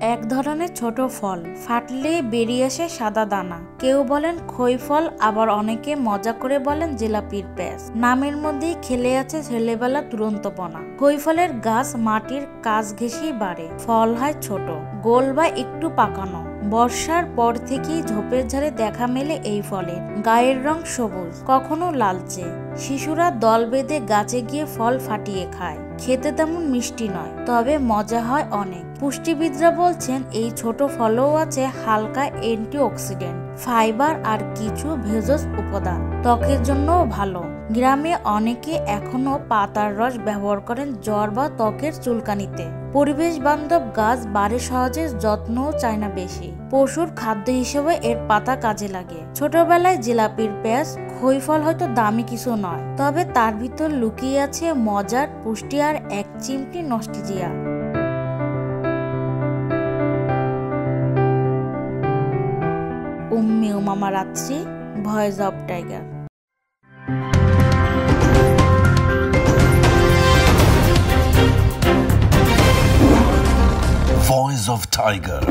এক ধরনের ছোট ফল, ফাটলেই বেরিয়ে আসে সাদা দানা। কেউ বলেন খই ফল, আবার অনেকে মজা করে বলেন জিলাপির প্যাঁচ। নামের মধ্যেই খেলে আছে ছেলেবেলা দুরন্তপনা। খই ফলের গাছ মাটির কাছ ঘেঁষেই বাড়ে। ফল হয় ছোট, গোল বা একটু পাকানো। বর্ষার পর থেকেই ঝোপের ঝাড়ে দেখা মেলে এই ফলের। গায়ের রং সবুজ, কখনো লালচে। শিশুরা দল বেঁধে গাছে গিয়ে ফল ফাটিয়ে খায়। খেতে তেমন মিষ্টি নয়, তবে মজা হয় অনেক। পুষ্টিবিদরা বলছেন এই ছোট ফলেও আছে হালকা অ্যান্টিঅক্সিডেন্ট, ফাইবার আর কিছু ভেষজ উপাদান। ত্বকের জন্যও ভালো। গ্রামে অনেকে এখনো পাতার রস ব্যবহার করেন জ্বর বা ত্বকের চুলকানিতে। পরিবেশ বান্ধব গাছ বাড়ে সহজে, যত্নও চায় না বেশি। পশুর খাদ্য হিসেবে এর পাতা কাজে লাগে। ছোটবেলায় জিলাপির প্যাঁচ, খই ফল হয়তো দামি কিছু নয়, তবে তার ভিতর লুকিয়ে আছে মজার, পুষ্টি আর এক চিমটি নস্টালজিয়া। উম্মি উমামা রাত্রি, voice of tiger. Voice of Tiger.